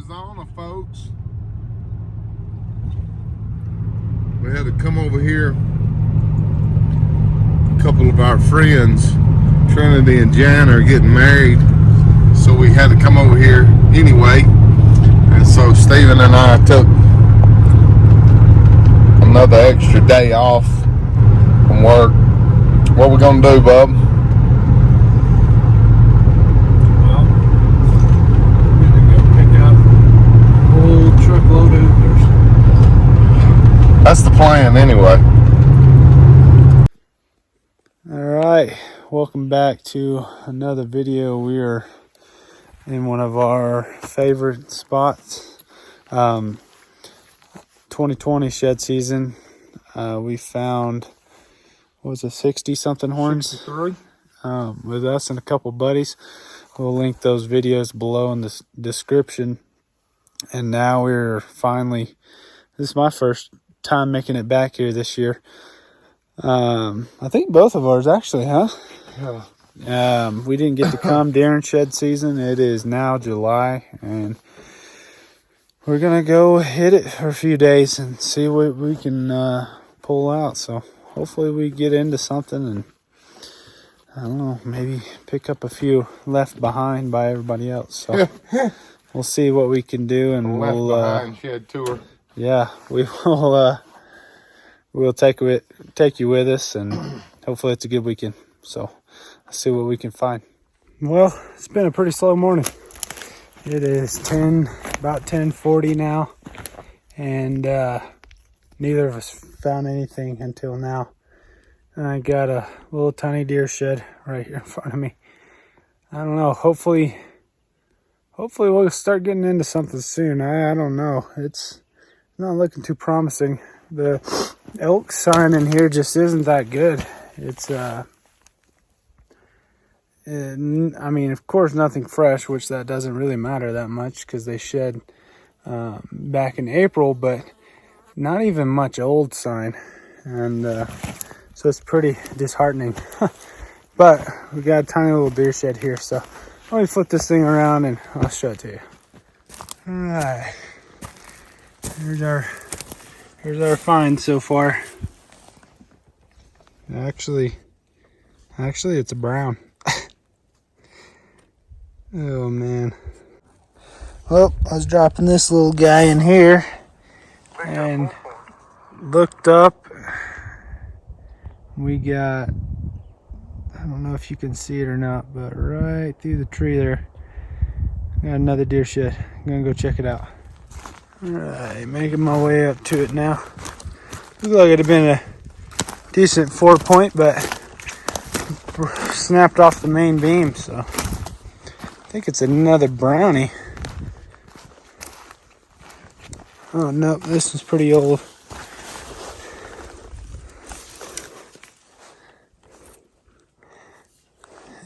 Arizona, folks. We had to come over here. A couple of our friends, Trinity and Jan, are getting married, so we had to come over here anyway. And so Stephen and I took another extra day off from work. What we gonna do, bub? Well, we're gonna go pick up a whole truckload of hoopers. That's the plan anyway. Alright, welcome back to another video. We are in one of our favorite spots. 2020 shed season. We found, what was it, 60 something horns 63. with us and a couple buddies. We'll link those videos below in the description. And now we're finally, this is my first time making it back here this year. I think both of ours actually, huh? Yeah. We didn't get to come during shed season. It is now July, and we're gonna go hit it for a few days and see what we can pull out. So hopefully we get into something, and I don't know, maybe pick up a few left behind by everybody else. So we'll see what we can do, and Left we'll behind shed tour. yeah, we will we'll take you with us, and hopefully it's a good weekend. So let's see what we can find. Well, it's been a pretty slow morning. It is about 10:40 now, and neither of us found anything until now. And I got a little tiny deer shed right here in front of me. I don't know, hopefully we'll start getting into something soon. I don't know, it's not looking too promising. The elk sign in here just isn't that good. It's I mean, of course, nothing fresh, which that doesn't really matter that much because they shed back in April, but not even much old sign, and so it's pretty disheartening. But we got a tiny little deer shed here, so let me flip this thing around and I'll show it to you. All right, here's our find so far. Actually, it's a brown. Oh man. Well, I was dropping this little guy in here and looked up. We got, I don't know if you can see it or not, but right through the tree there, got another deer shed. I'm gonna go check it out. Alright, making my way up to it now. Looks like it had been a decent 4-point, but snapped off the main beam, so I think it's another brownie. Oh no, this is pretty old.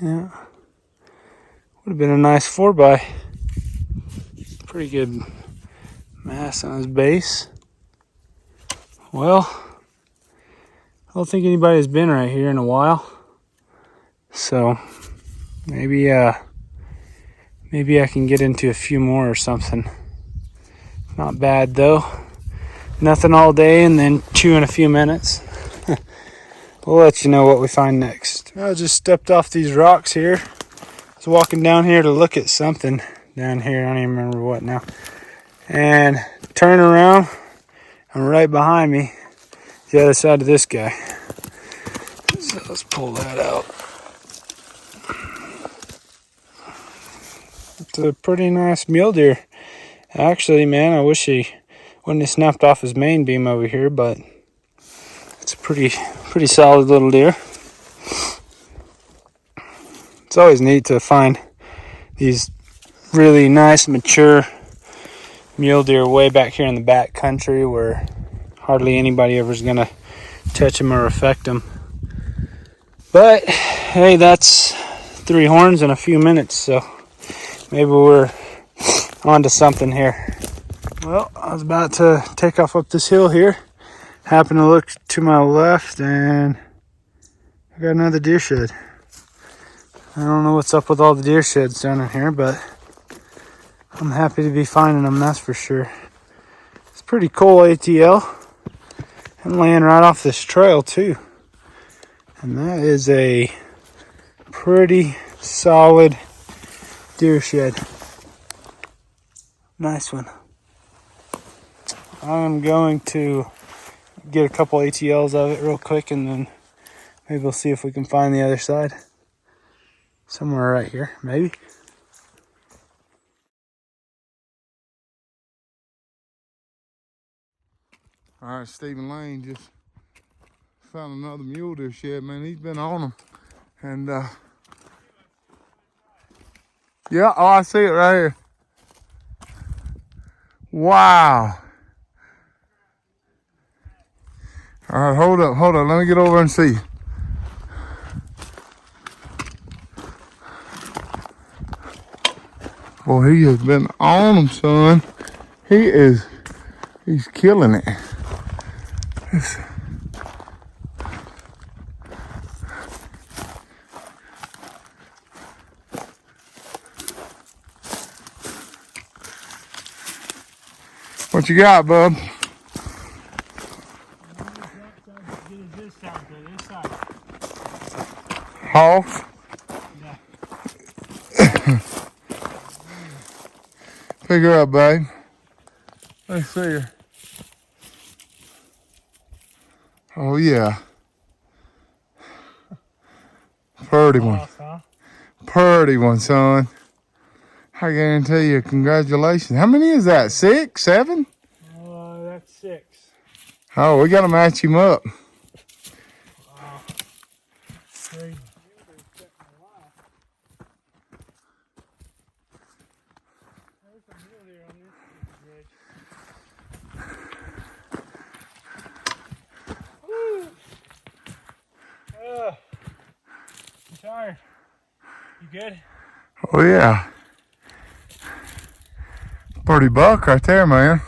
Yeah, would have been a nice 4x. Pretty good mass on his base. Well, I don't think anybody's been right here in a while, so maybe I can get into a few more or something. Not bad though. Nothing all day and then chew in a few minutes. We'll let you know what we find next. I just stepped off these rocks here. I was walking down here to look at something down here. I don't even remember what now. And turn around, and right behind me, the other side of this guy. So let's pull that out. It's a pretty nice mule deer. Actually, man, I wish he wouldn't have snapped off his main beam over here, but it's a pretty solid little deer. It's always neat to find these really nice, mature mule deer way back here in the back country where hardly anybody ever is gonna touch them or affect them. But hey, that's 3 horns in a few minutes, so maybe we're on to something here. Well, I was about to take off up this hill here. Happened to look to my left and I got another deer shed. I don't know what's up with all the deer sheds down in here, but I'm happy to be finding them, that's for sure. It's pretty cool ATL. I'm laying right off this trail too. And that is a pretty solid deer shed. Nice one. I'm going to get a couple ATLs of it real quick and then maybe we'll see if we can find the other side. Somewhere right here, maybe. All right, Stephen Lane just found another mule deer shed, man. He's been on them. And, yeah, oh, I see it right here. Wow. All right, hold up. Let me get over and see. Boy, he has been on them, son. He's killing it. What you got, bub? Hoss? Pick her up, babe. Let's see her. Oh, yeah. Purty one. Purty one, son. I guarantee you, congratulations. How many is that? 6, 7? That's 6. Oh, we got to match him up. Crazy. I'm tired. You good? Oh, yeah. Pretty buck right there, man.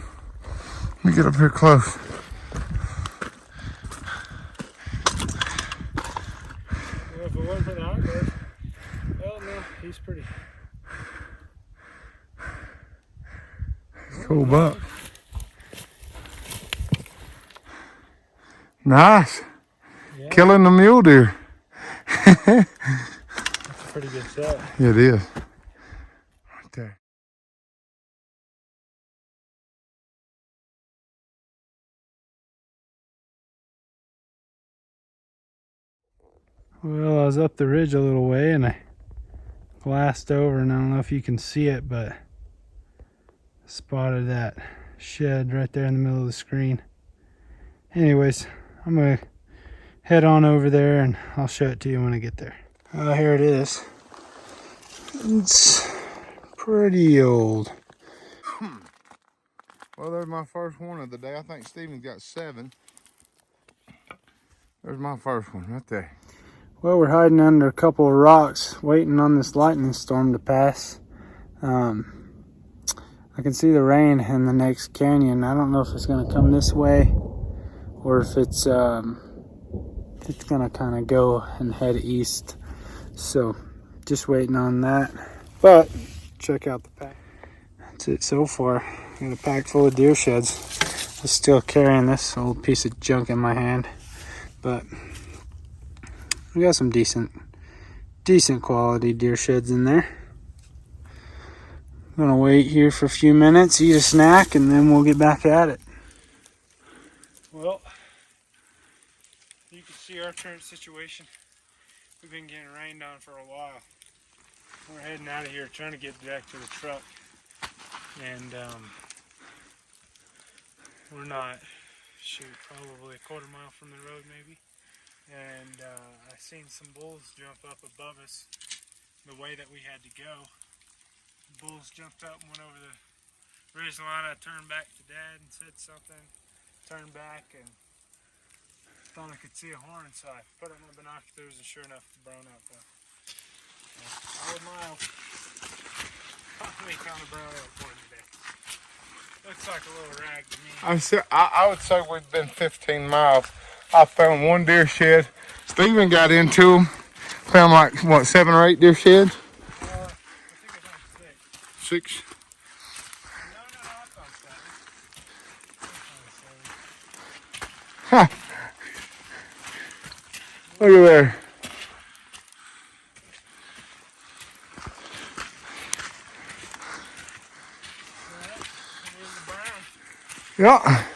Let me get up here close. Well, if it wasn't for the outdoors, well, no, he's pretty. Cool buck. Nice. Yeah. Killing the mule deer. That's a pretty good shot. Yeah, it is. Right there. Well, I was up the ridge a little way and I glassed over, and I don't know if you can see it, but spotted that shed right there in the middle of the screen. Anyways, I'm gonna head on over there and I'll show it to you when I get there. Here it is. It's pretty old. Well, there's my first one of the day. I think Stephen's got 7. There's my first one right there. Well, we're hiding under a couple of rocks, waiting on this lightning storm to pass. I can see the rain in the next canyon. I don't know if it's going to come this way or if it's going to kind of go and head east. So, just waiting on that. But, check out the pack. That's it so far. Got a pack full of deer sheds. I'm still carrying this old piece of junk in my hand. But, we got some decent quality deer sheds in there. I'm gonna wait here for a few minutes, eat a snack, and then we'll get back at it. Well, you can see our current situation. We've been getting rained on for a while. We're heading out of here, trying to get back to the truck. And we're not, probably a quarter mile from the road maybe. And I seen some bulls jump up above us the way that we had to go. The bulls jumped up and went over the ridge line. I turned back to Dad and said something, turned back and thought I could see a horn, so I put up my binoculars and sure enough, the brown elk one. 5 miles. Finally found a brown elk horn today. Looks like a little rag to me. I would say we've been 15 miles. I found one deer shed. Stephen got into them. Found like, what, 7 or 8 deer sheds? I think I found 6. 6. Ha! Look at there. Yeah. Oh,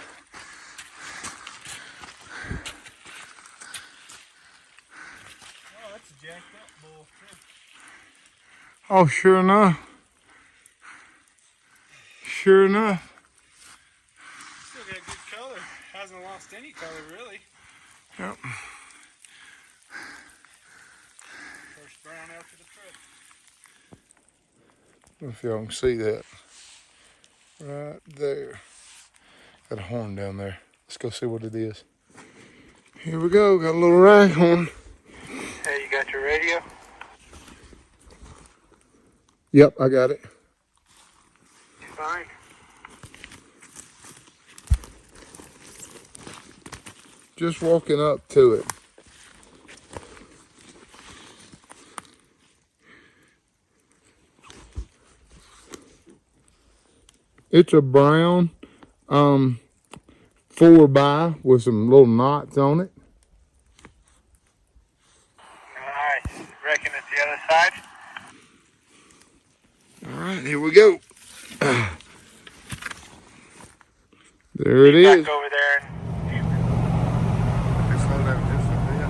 that's a jacked up bull. Oh, sure enough. Sure enough. Still got good color. Hasn't lost any color, really. Yep. First brown after the trip. I don't know if y'all can see that. Right there. Got a horn down there. Let's go see what it is. Here we go. Got a little raghorn. Hey, you got your radio? Yep, I got it. Fine. Just walking up to it. It's a brown 4x with some little knots on it. Nice. Reckon it's the other side? All right, here we go. There it is. Back over there. Slow down just a bit.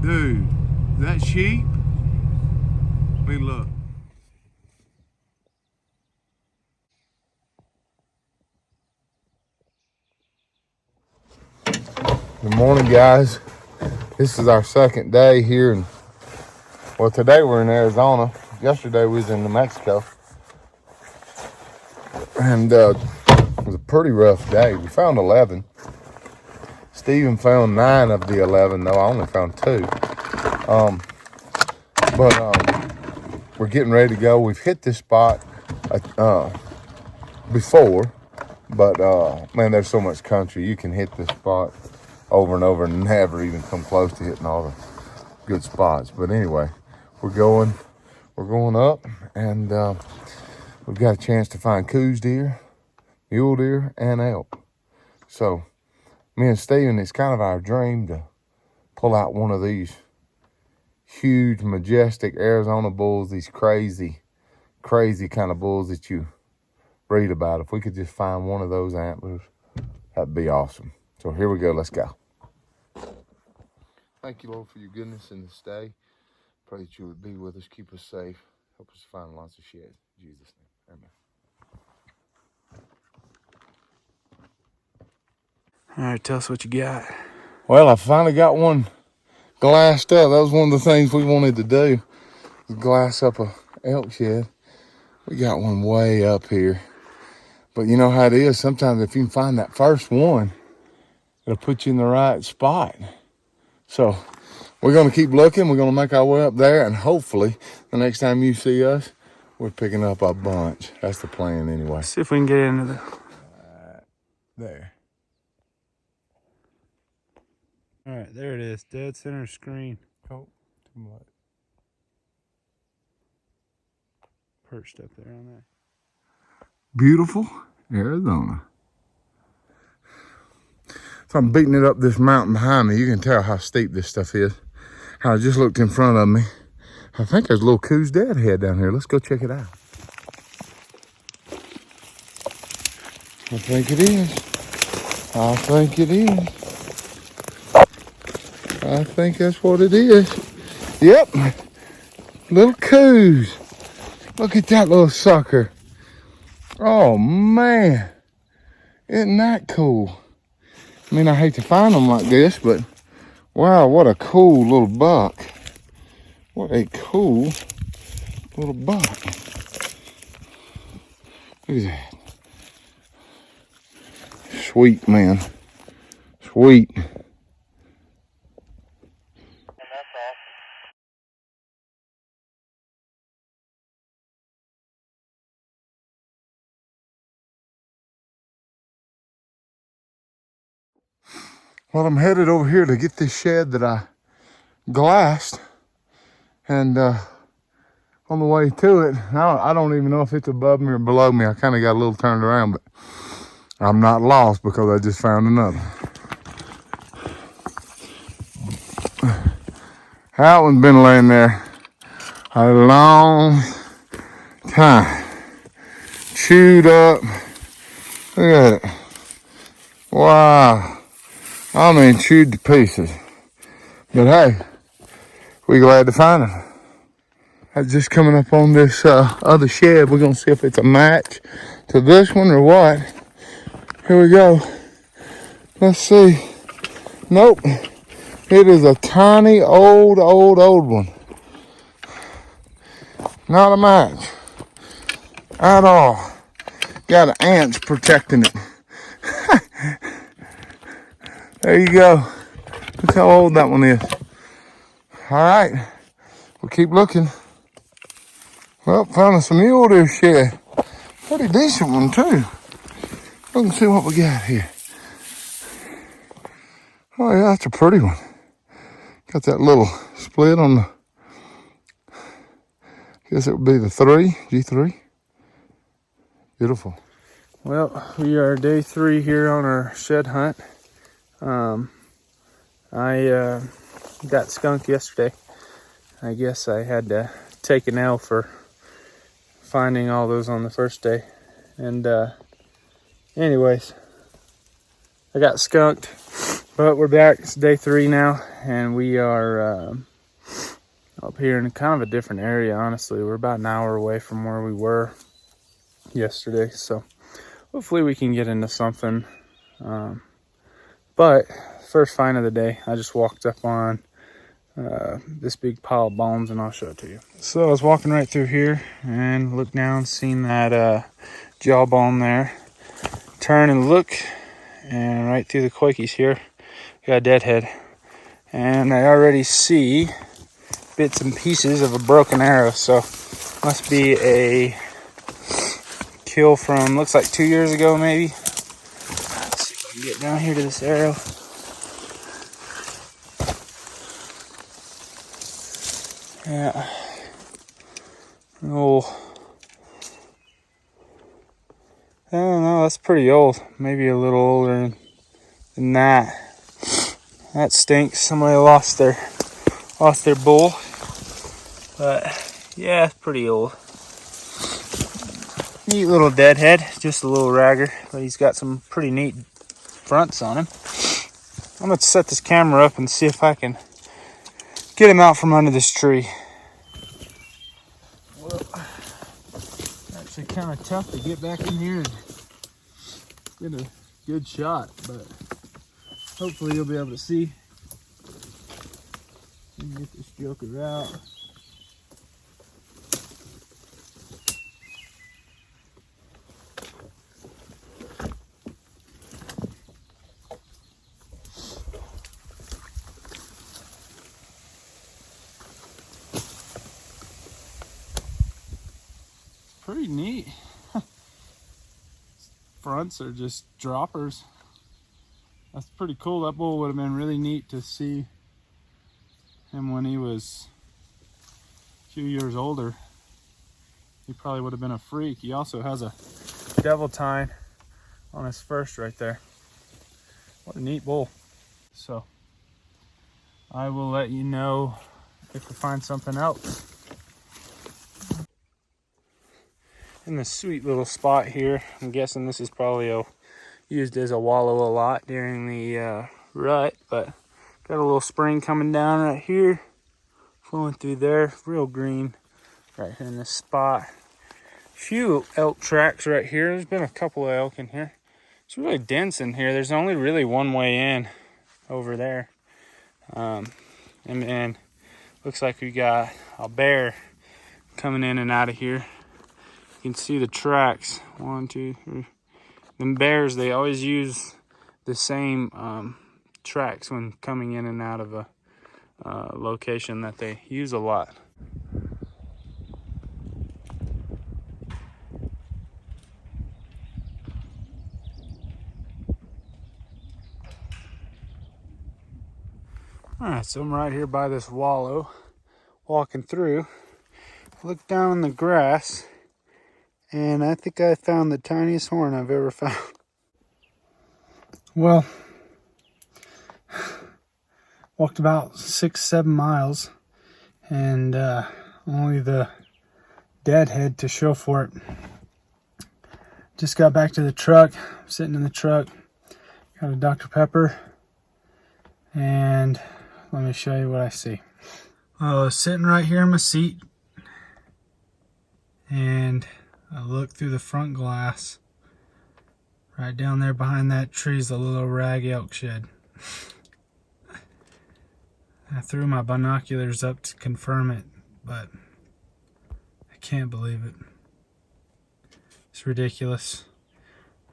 Dude, is that sheep? Let me look. Good morning, guys. This is our second day here, and well, today we're in Arizona. Yesterday we was in New Mexico, and it was a pretty rough day. We found 11. Steven found 9 of the 11, though. I only found 2. We're getting ready to go. We've hit this spot before, but man, there's so much country. You can hit this spot over and over and never even come close to hitting all the good spots. But anyway, we're going up, and we've got a chance to find coos deer, mule deer, and elk. So me and Steven, it's kind of our dream to pull out one of these huge, majestic Arizona bulls, these crazy kind of bulls that you read about. If we could just find one of those antlers, that'd be awesome. So here we go. Let's go. Thank you, Lord, for your goodness in this day. Pray that you would be with us, keep us safe, help us find lots of sheds. In Jesus' name, amen. All right, tell us what you got. Well, I finally got one glassed up. That was one of the things we wanted to do, glass up a elk shed. We got one way up here. But you know how it is. Sometimes if you can find that first one, it'll put you in the right spot. So we're going to keep looking. We're going to make our way up there. And hopefully the next time you see us, we're picking up a bunch. That's the plan anyway. See if we can get into the... There. All right, there it is. Dead center screen. Oh, too much. Perched up there on that. Beautiful Arizona. So I'm beating it up this mountain behind me. You can tell how steep this stuff is. I just looked in front of me. I think there's a little Coos Dad head down here. Let's go check it out. I think it is. I think it is. I think that's what it is. Yep. Little Coos. Look at that little sucker. Oh, man. Isn't that cool? I mean, I hate to find them like this, but wow, what a cool little buck. What a cool little buck. Look at that. Sweet, man. Sweet. Well, I'm headed over here to get this shed that I glassed, and on the way to it, I don't even know if it's above me or below me. I kind of got a little turned around, but I'm not lost because I just found another. That one's been laying there a long time. Chewed up. Look at it. Wow. I mean, chewed to pieces. But hey, we glad to find him. I'm just coming up on this other shed. We're going to see if it's a match to this one or what. Here we go. Let's see. Nope. It is a tiny, old one. Not a match at all. Got an ants protecting it. There you go. Look how old that one is. All right. We'll keep looking. Well, found us a mule deer shed. Pretty decent one, too. Look and see what we got here. Oh, yeah, that's a pretty one. Got that little split on the, guess it would be the G3. Beautiful. Well, we are day 3 here on our shed hunt. I got skunked yesterday. I guess I had to take an L for finding all those on the first day. And anyways, I got skunked, but we're back. It's day 3 now, and we are up here in kind of a different area, honestly. We're about an hour away from where we were yesterday, so hopefully we can get into something. But first find of the day, I just walked up on this big pile of bones, and I'll show it to you. So I was walking right through here and looked down, seen that jawbone there. Turn and look, and right through the quakies here, got a deadhead. And I already see bits and pieces of a broken arrow, so must be a kill from, looks like 2 years ago maybe. Let's see if I can get down here to this arrow. Yeah. Oh. I don't know, that's pretty old. Maybe a little older than that. That stinks. Somebody lost their bull. But yeah, it's pretty old. Neat little deadhead, just a little ragger, but he's got some pretty neat fronts on him. I'm gonna set this camera up and see if I can get him out from under this tree. Well, actually kind of tough to get back in here and get a good shot, but hopefully you'll be able to see. And get this joker out. Pretty neat. Fronts are just droppers. That's pretty cool. That bull would have been really neat to see him when he was a few years older. He probably would have been a freak. He also has a devil tine on his first right there. What a neat bull. So I will let you know if I find something else. In this sweet little spot here, I'm guessing this is probably used as a wallow a lot during the rut, but got a little spring coming down right here, flowing through there, real green right here in this spot. Few elk tracks right here. There's been a couple of elk in here. It's really dense in here. There's only really one way in over there. And then looks like we got a bear coming in and out of here. You can see the tracks. 1, 2, 3. Them bears, they always use the same tracks when coming in and out of a location that they use a lot. Alright, so I'm right here by this wallow, walking through. Look down in the grass, and I think I found the tiniest horn I've ever found. Well, walked about 6-7 miles, and only the deadhead to show for it. Just got back to the truck, sitting in the truck, got a Dr. Pepper, and let me show you what I see. Sitting right here in my seat, and I look through the front glass. Right down there behind that tree is a little rag elk shed. I threw my binoculars up to confirm it, but I can't believe it. It's ridiculous.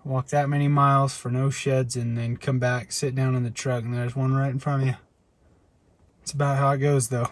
Walk that many miles for no sheds and then come back, sit down in the truck, and there's one right in front of you. It's about how it goes, though.